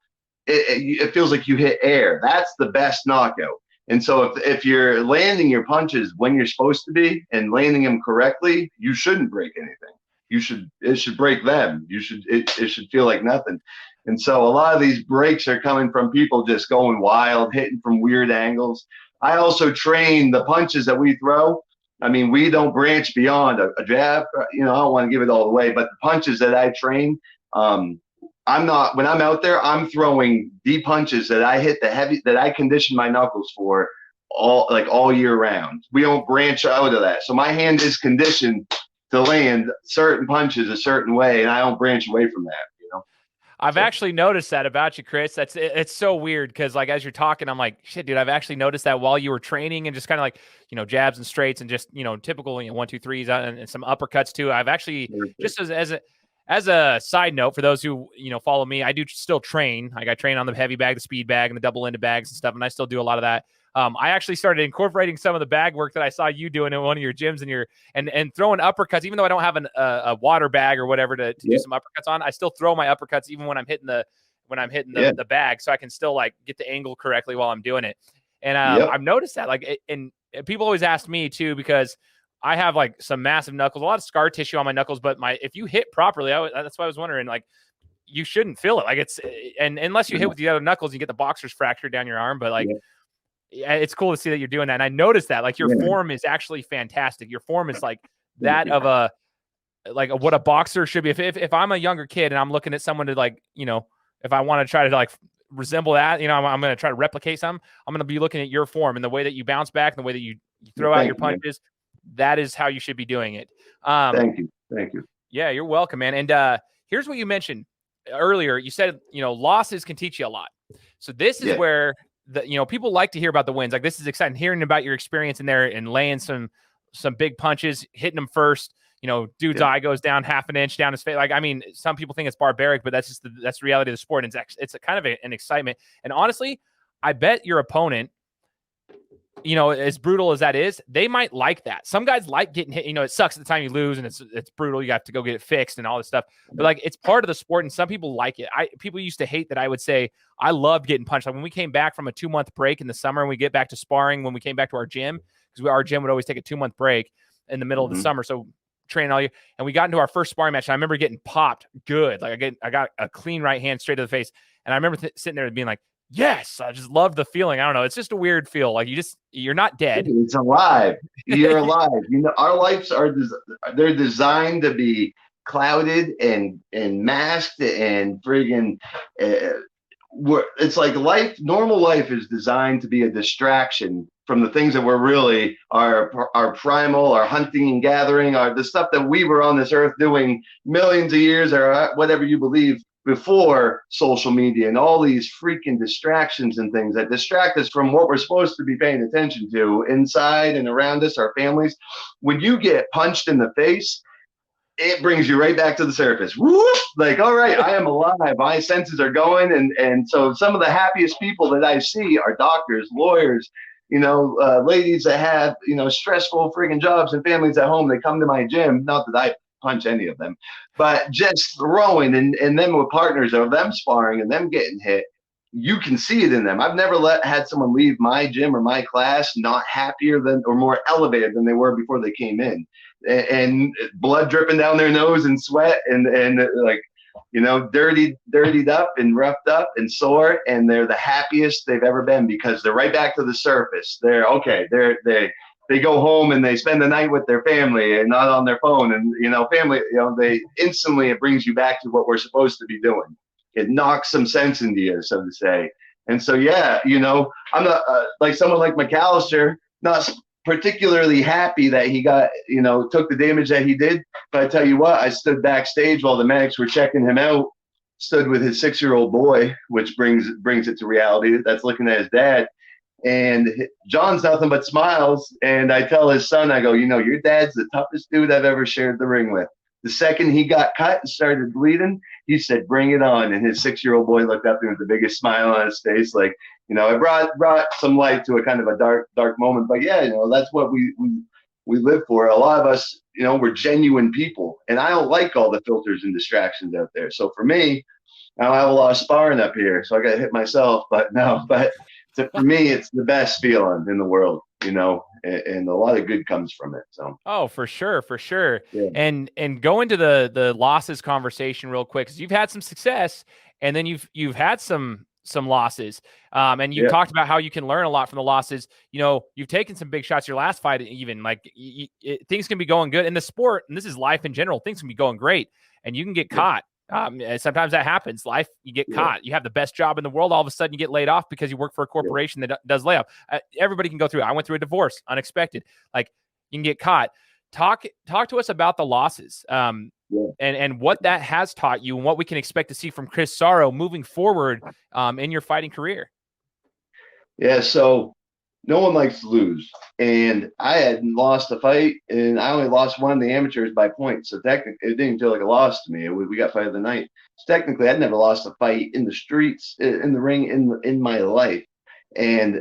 It feels like you hit air. That's the best knockout. And so if you're landing your punches when you're supposed to be and landing them correctly, you shouldn't break anything. It should break them. It should feel like nothing. And so a lot of these breaks are coming from people just going wild, hitting from weird angles. I also train the punches that we throw. I mean, we don't branch beyond a jab. I don't want to give it all away, but the punches that I train, when I'm out there, I'm throwing the punches that I hit that I condition my knuckles for all year round. We don't branch out of that. So my hand is conditioned to land certain punches a certain way, and I don't branch away from that. I've actually noticed that about you, Chris. It's so weird because as you're talking, I'm like, shit, dude, I've actually noticed that while you were training and just kind of jabs and straights and just, typical 1, 2, 3s and some uppercuts too. I've actually just as a side note for those who, follow me, I do still train. I train on the heavy bag, the speed bag, and the double-ended bags and stuff. And I still do a lot of that. I actually started incorporating some of the bag work that I saw you doing in one of your gyms and throwing uppercuts, even though I don't have a water bag or whatever to do some uppercuts on. I still throw my uppercuts even when I'm hitting the bag, so I can still get the angle correctly while I'm doing it. And I've noticed that and people always ask me too, because I have some massive knuckles, a lot of scar tissue on my knuckles, but if you hit properly, that's why I was wondering, you shouldn't feel it. And unless you hit with the other knuckles, you get the boxer's fracture down your arm, but it's cool to see that you're doing that. And I noticed that your form is actually fantastic. Your form is that of what a boxer should be. If I'm a younger kid and I'm looking at someone to if I want to try to resemble that, I'm going to try to replicate something. I'm going to be looking at your form and the way that you bounce back and the way that you throw out your punches. That is how you should be doing it. Thank you. Yeah, you're welcome, man. And here's what you mentioned earlier. You said, losses can teach you a lot. So this is where people like to hear about the wins. This is exciting, hearing about your experience in there and laying some big punches, hitting them first. Dude's eye goes down half an inch down his face. Some people think it's barbaric, but that's the reality of the sport. And it's kind of an excitement. And honestly, I bet your opponent as brutal as that is, they might like that. Some guys like getting hit. It sucks at the time you lose and it's brutal. You have to go get it fixed and all this stuff. But like, it's part of the sport, and some people like it. People used to hate that I would say I loved getting punched. Like when we came back from a 2-month break in the summer and we get back to sparring, when we came back to our gym, because our gym would always take a 2-month break in the middle of the summer. So training all year, and we got into our first sparring match. And I remember getting popped good. Like I got a clean right hand straight to the face. And I remember sitting there and being like, yes, I just love the feeling. I don't know. It's just a weird feel. Like you're not dead. It's alive. You're alive. Our lives they're designed to be clouded and masked and friggin' it's like normal life is designed to be a distraction from the things that we're really our primal, our hunting and gathering, the stuff that we were on this earth doing millions of years or whatever you believe before social media and all these freaking distractions and things that distract us from what we're supposed to be paying attention to inside and around us, our families. When you get punched in the face, it brings you right back to the surface. Whoop! Like, all right, I am alive. My senses are going. And so some of the happiest people that I see are doctors, lawyers, ladies that have, stressful freaking jobs and families at home. They come to my gym. Not that I punch any of them, but just throwing and them with partners or them sparring and them getting hit. You can see it in them. I've never had someone leave my gym or my class not happier than or more elevated than they were before they came in, and blood dripping down their nose and sweat and like, dirtied up and roughed up and sore, and they're the happiest they've ever been because they're right back to the surface. They go home and they spend the night with their family and not on their phone. And, family, they instantly, it brings you back to what we're supposed to be doing. It knocks some sense into you, so to say. And so, yeah, I'm not like someone like McAllister, not particularly happy that he got, took the damage that he did. But I tell you what, I stood backstage while the medics were checking him out, stood with his 6-year-old boy, which brings it to reality. That's looking at his dad. And John's nothing but smiles. And I tell his son, I go, your dad's the toughest dude I've ever shared the ring with. The second he got cut and started bleeding, he said, bring it on. And his 6-year-old boy looked up at him with the biggest smile on his face. Like, it brought some light to a kind of a dark moment. But yeah, that's what we live for. A lot of us, we're genuine people. And I don't like all the filters and distractions out there. So for me, now I have a lot of sparring up here. So I got to hit myself. But for me, it's the best feeling in the world, and a lot of good comes from it. So. Oh, for sure. Yeah. And go into the losses conversation real quick, because you've had some success, and then you've had some losses. And you talked about how you can learn a lot from the losses. You've taken some big shots. Your last fight, even like things can be going good in the sport, and this is life in general. Things can be going great, and you can get caught. Sometimes that happens. Life, you get caught. You have the best job in the world. All of a sudden, you get laid off because you work for a corporation that does layoff. Everybody can go through it. I went through a divorce, unexpected. Like, you can get caught. Talk to us about the losses, and what that has taught you, and what we can expect to see from Chris Sarro moving forward in your fighting career. Yeah. So no one likes to lose, and I had lost a fight, and I only lost one of the amateurs by points. So technically, it didn't feel like a loss to me. We got fight of the night. So technically, I'd never lost a fight in the streets, in the ring, in my life, and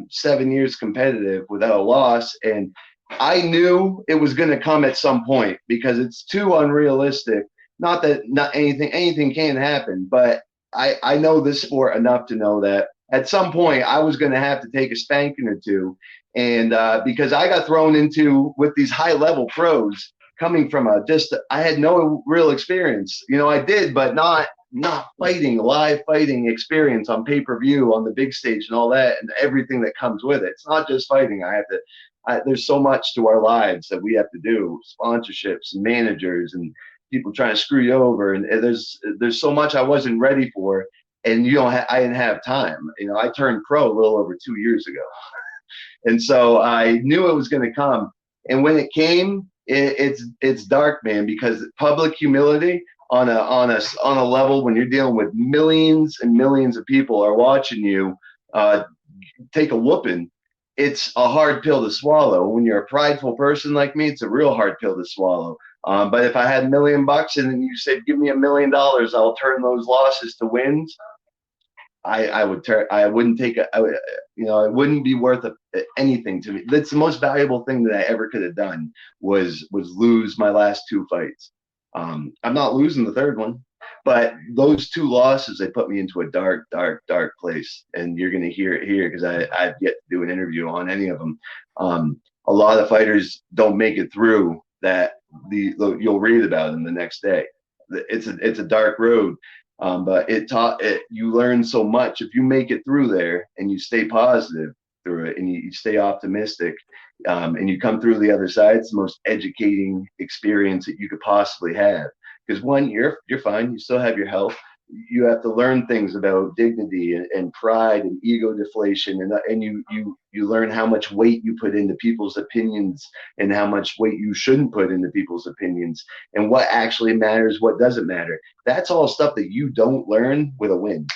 7 years competitive without a loss. And I knew it was going to come at some point because it's too unrealistic. Not that anything can happen, but I know this sport enough to know that at some point I was going to have to take a spanking or two. And because I got thrown into with these high level pros coming from I had no real experience. I did, but not live fighting experience on pay-per-view on the big stage and all that and everything that comes with it. It's not just fighting. There's so much to our lives that we have to do, sponsorships and managers and people trying to screw you over. And there's so much I wasn't ready for. And I didn't have time. I turned pro a little over 2 years ago. And so I knew it was going to come. And when it came, it's dark, man, because public humility on a level when you're dealing with millions and millions of people are watching you take a whooping. It's a hard pill to swallow. When you're a prideful person like me, it's a real hard pill to swallow. But if I had $1 million and then you said, give me $1 million, I'll turn those losses to wins. I wouldn't take it wouldn't be worth anything to me. That's the most valuable thing that I ever could have done was lose my last 2 fights. I'm not losing the third one, but those 2 losses, they put me into a dark, dark, dark place. And you're going to hear it here because I've yet to do an interview on any of them. A lot of fighters don't make it through that. You'll read about them the next day. It's a dark road. But you learn so much if you make it through there and you stay positive through it and you stay optimistic, and you come through the other side. It's the most educating experience that you could possibly have. Because one, you're fine, you still have your health. You have to learn things about dignity and pride and ego deflation, and you learn how much weight you put into people's opinions and how much weight you shouldn't put into people's opinions, and what actually matters, what doesn't matter. That's all stuff that you don't learn with a win.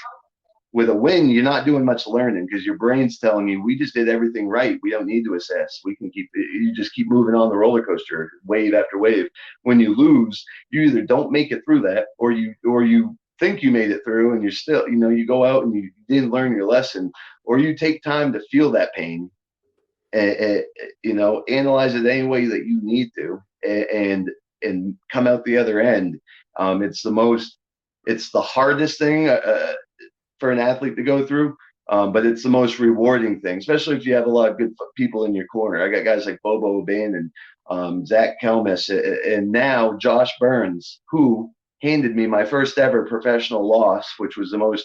With a win, you're not doing much learning because your brain's telling you, we just did everything right. We don't need to assess. You just keep moving on the roller coaster, wave after wave. When you lose, you either don't make it through that, or you think you made it through and you're still, you go out and you didn't learn your lesson, or you take time to feel that pain and analyze it any way that you need to and come out the other end. It's the hardest thing for an athlete to go through, but it's the most rewarding thing, especially if you have a lot of good people in your corner. I got guys like Bobo O'Bannon, Zach Kelmis, and now Josh Burns, who handed me my first ever professional loss, which was the most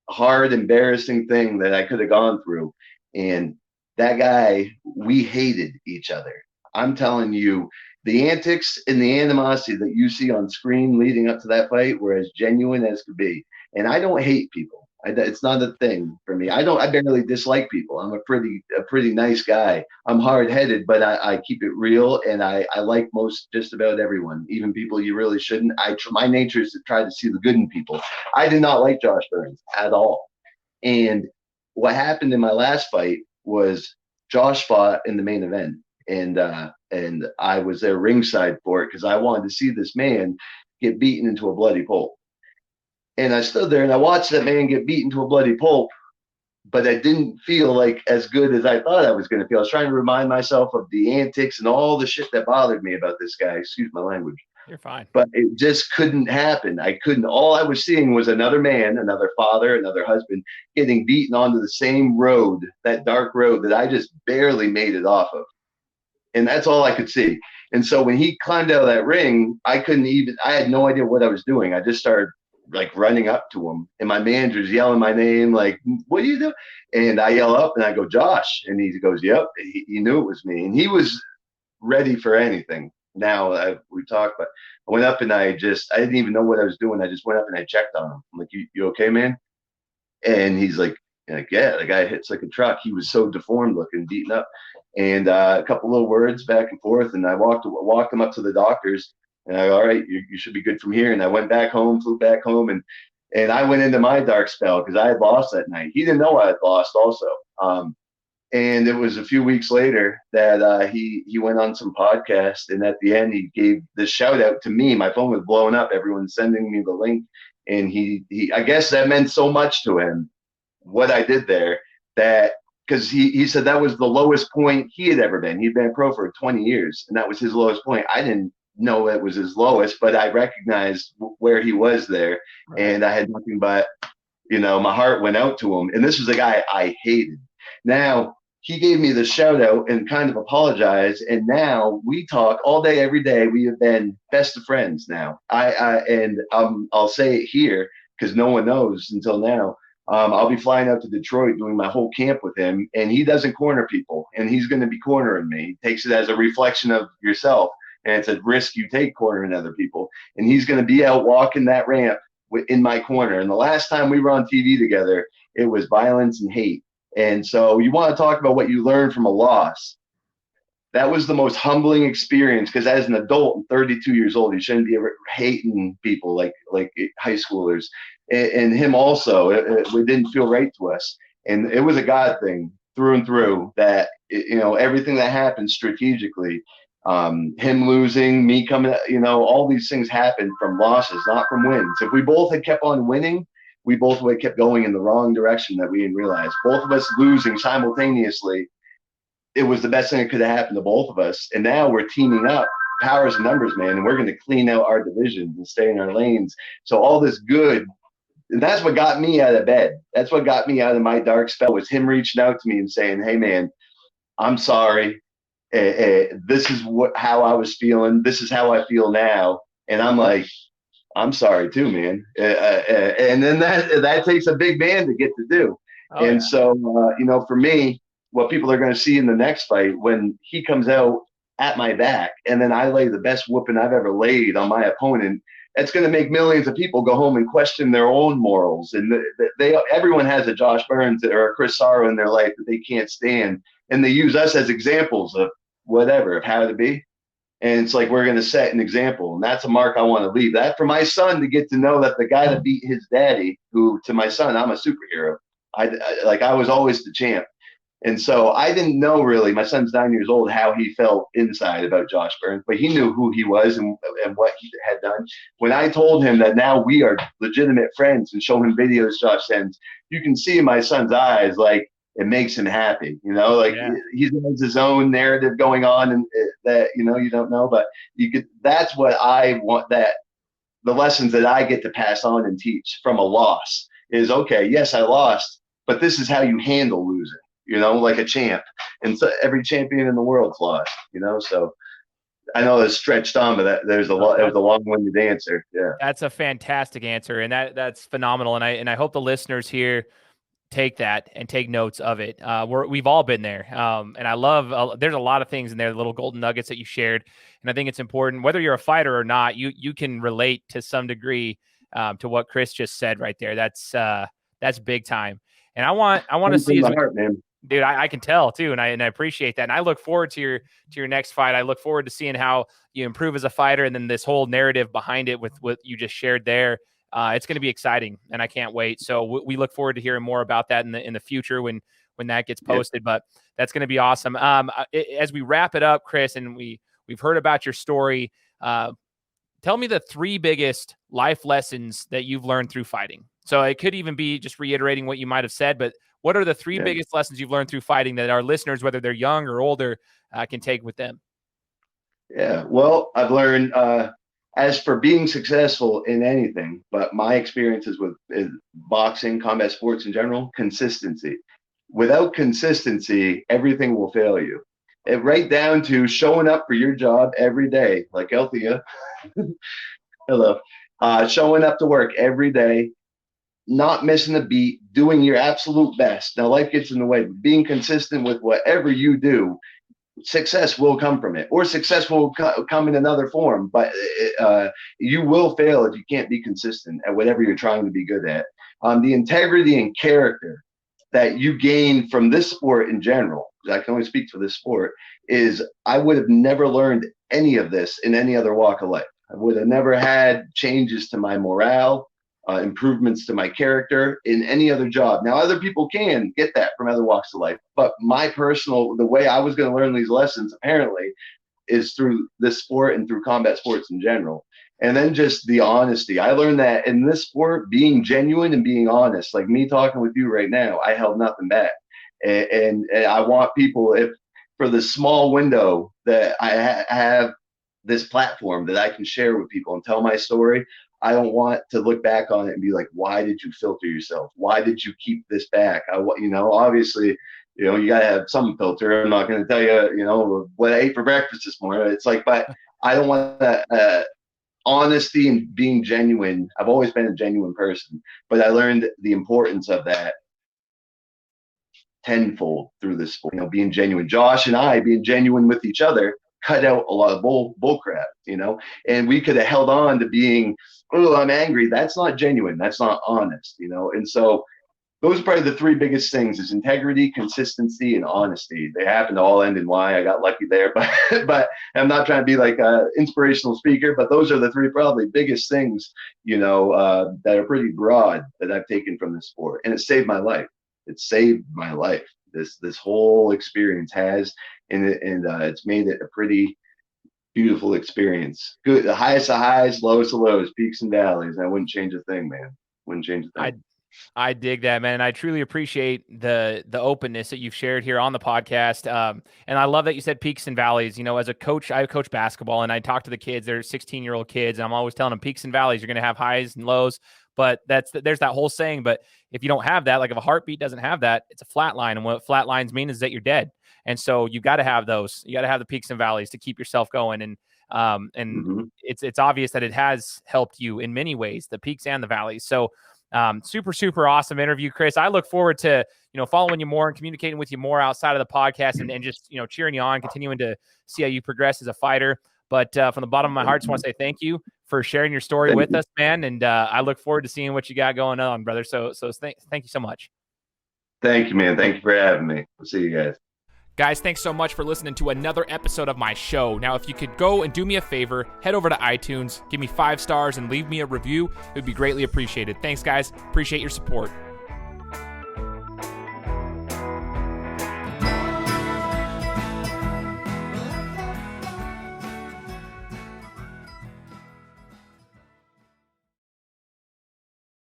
hard, embarrassing thing that I could have gone through. And that guy, we hated each other. I'm telling you, the antics and the animosity that you see on screen leading up to that fight were as genuine as could be. And I don't hate people. It's not a thing for me. I barely dislike people. I'm a pretty nice guy. I'm hard-headed, but I keep it real, and I like just about everyone, even people you really shouldn't. My nature is to try to see the good in people. I did not like Josh Burns at all. And what happened in my last fight was Josh fought in the main event, and I was there ringside for it because I wanted to see this man get beaten into a bloody pulp. And I stood there and I watched that man get beaten to a bloody pulp, but I didn't feel like as good as I thought I was going to feel. I was trying to remind myself of the antics and all the shit that bothered me about this guy. Excuse my language. You're fine. But it just couldn't happen. I couldn't. All I was seeing was another man, another father, another husband getting beaten onto the same road, that dark road that I just barely made it off of. And that's all I could see. And so when he climbed out of that ring, I had no idea what I was doing. I just started like running up to him, and my manager's yelling my name, like, what do you do? And I yell up and I go, Josh. And he goes, yep. He knew it was me. And he was ready for anything. Now we talked, but I went up and I didn't even know what I was doing. I just went up and I checked on him. I'm like, you okay, man? And he's like, yeah, the guy hits like a truck. He was so deformed looking, beaten up. And a couple little words back and forth. And I walked him up to the doctors. And I go, all right, you should be good from here. And I went back home, flew back home, and I went into my dark spell because I had lost that night. He didn't know I had lost also. And it was a few weeks later that he went on some podcast, and at the end he gave the shout out to me. My phone was blowing up. Everyone's sending me the link, and he I guess that meant so much to him what I did there, that because he said that was the lowest point he had ever been. He'd been a pro for 20 years, and that was his lowest point. I didn't know it was his lowest, but I recognized where he was there, right. And I had nothing but, my heart went out to him. And this was a guy I hated. Now he gave me the shout out and kind of apologized, and now we talk all day, every day. We have been best of friends now. I'll say it here because no one knows until now. I'll be flying out to Detroit doing my whole camp with him, and he doesn't corner people, and he's going to be cornering me. He takes it as a reflection of yourself. And it's a risk you take cornering other people. And he's going to be out walking that ramp in my corner. And the last time we were on TV together, it was violence and hate. And so you want to talk about what you learned from a loss. That was the most humbling experience, because as an adult and 32 years old, you shouldn't be ever hating people like high schoolers. And him also, it didn't feel right to us. And it was a God thing through and through that, everything that happened strategically, him losing, me coming, all these things happened from losses, not from wins. If we both had kept on winning, we both kept going in the wrong direction that we didn't realize. Both of us losing simultaneously. It was the best thing that could have happened to both of us. And now we're teaming up, powers and numbers, man, and we're going to clean out our divisions and stay in our lanes. So all this good, and that's what got me out of bed. That's what got me out of my dark spell, was him reaching out to me and saying, hey, man, I'm sorry. This is how I was feeling. This is how I feel now. And I'm like, I'm sorry too, man. And then that takes a big man to get to do. So, for me, what people are going to see in the next fight, when he comes out at my back and then I lay the best whooping I've ever laid on my opponent, it's going to make millions of people go home and question their own morals. And everyone has a Josh Burns or a Chris Sarro in their life that they can't stand. And they use us as examples of whatever, of how to be. And it's like, we're going to set an example. And that's a mark I want to leave. That for my son to get to know that the guy that beat his daddy, who to my son, I'm a superhero. I was always the champ. And so I didn't know really, my son's 9 years old, how he felt inside about Josh Burns, but he knew who he was and what he had done. When I told him that now we are legitimate friends and show him videos Josh sends, you can see in my son's eyes, like, it makes him happy, He has his own narrative going on, and that, you don't know, but that's what I want, that the lessons that I get to pass on and teach from a loss is, okay, yes, I lost, but this is how you handle losing. Like a champ. And so every champion in the world's lost, so I know it's stretched on, but it was a long-winded answer. Yeah. That's a fantastic answer. And that's phenomenal. And I hope the listeners here take that and take notes of it. We've all been there. And I love, there's a lot of things in there, little golden nuggets that you shared. And I think it's important, whether you're a fighter or not, you can relate to some degree to what Chris just said right there. That's big time. And I want to see heart, man. Dude, I can tell too, and I appreciate that. And I look forward to your next fight. I look forward to seeing how you improve as a fighter, and then this whole narrative behind it with what you just shared there. It's going to be exciting, and I can't wait. So we look forward to hearing more about that in the future when that gets posted. But that's going to be awesome. As we wrap it up, Chris, and we've heard about your story. Tell me the 3 biggest life lessons that you've learned through fighting. So it could even be just reiterating what you might have said, but what are the 3 biggest lessons you've learned through fighting that our listeners, whether they're young or older, can take with them? Yeah, well, I've learned, as for being successful in anything, but my experiences with boxing, combat sports in general, consistency. Without consistency, everything will fail you. Right down to showing up for your job every day, like Althea. Hello. Showing up to work every day, not missing a beat, doing your absolute best. Now, life gets in the way, but being consistent with whatever you do, success will come from it, or success will come in another form. But you will fail if you can't be consistent at whatever you're trying to be good at. The integrity and character that you gain from this sport in general, because I can only speak for this sport, is I would have never learned any of this in any other walk of life. I would have never had changes to my morale, improvements to my character in any other job. Now, other people can get that from other walks of life, but the way I was going to learn these lessons, apparently, is through this sport and through combat sports in general. And then just the honesty. I learned that in this sport, being genuine and being honest, like me talking with you right now, I held nothing back. And I want people, if for the small window that I have this platform that I can share with people and tell my story, I don't want to look back on it and be like, why did you filter yourself? Why did you keep this back? Obviously, you got to have some filter. I'm not going to tell you, what I ate for breakfast this morning. It's like, but I don't want that honesty and being genuine. I've always been a genuine person, but I learned the importance of that tenfold through this sport, being genuine. Josh and I being genuine with each other cut out a lot of bull crap, and we could have held on to being, oh, I'm angry. That's not genuine. That's not honest, And so those are probably the 3 biggest things: is integrity, consistency, and honesty. They happen to all end in Y. I got lucky there, but I'm not trying to be like an inspirational speaker, but those are the 3 probably biggest things, that are pretty broad that I've taken from this sport. And it saved my life. It saved my life. This whole experience has, and it's made it a pretty beautiful experience. Good, the highest of highs, lowest of lows, peaks and valleys. I wouldn't change a thing, man. Wouldn't change a thing. I dig that, man. And I truly appreciate the openness that you've shared here on the podcast. And I love that you said peaks and valleys. You know, as a coach, I coach basketball and I talk to the kids. They're 16-year-old kids. And I'm always telling them peaks and valleys. You're going to have highs and lows. But there's that whole saying. But if you don't have that, like if a heartbeat doesn't have that, it's a flat line. And what flat lines mean is that you're dead. And so you got to have those. You got to have the peaks and valleys to keep yourself going. And it's obvious that it has helped you in many ways, the peaks and the valleys. So super awesome interview, Chris. I look forward to, following you more and communicating with you more outside of the podcast and just, cheering you on, continuing to see how you progress as a fighter. But from the bottom of my heart, just want to say thank you for sharing your story with us, man. And I look forward to seeing what you got going on, brother. So thank you so much. Thank you, man. Thank you for having me. We'll see you guys. Guys, thanks so much for listening to another episode of my show. Now, if you could go and do me a favor, head over to iTunes, give me 5 stars, and leave me a review. It would be greatly appreciated. Thanks, guys. Appreciate your support.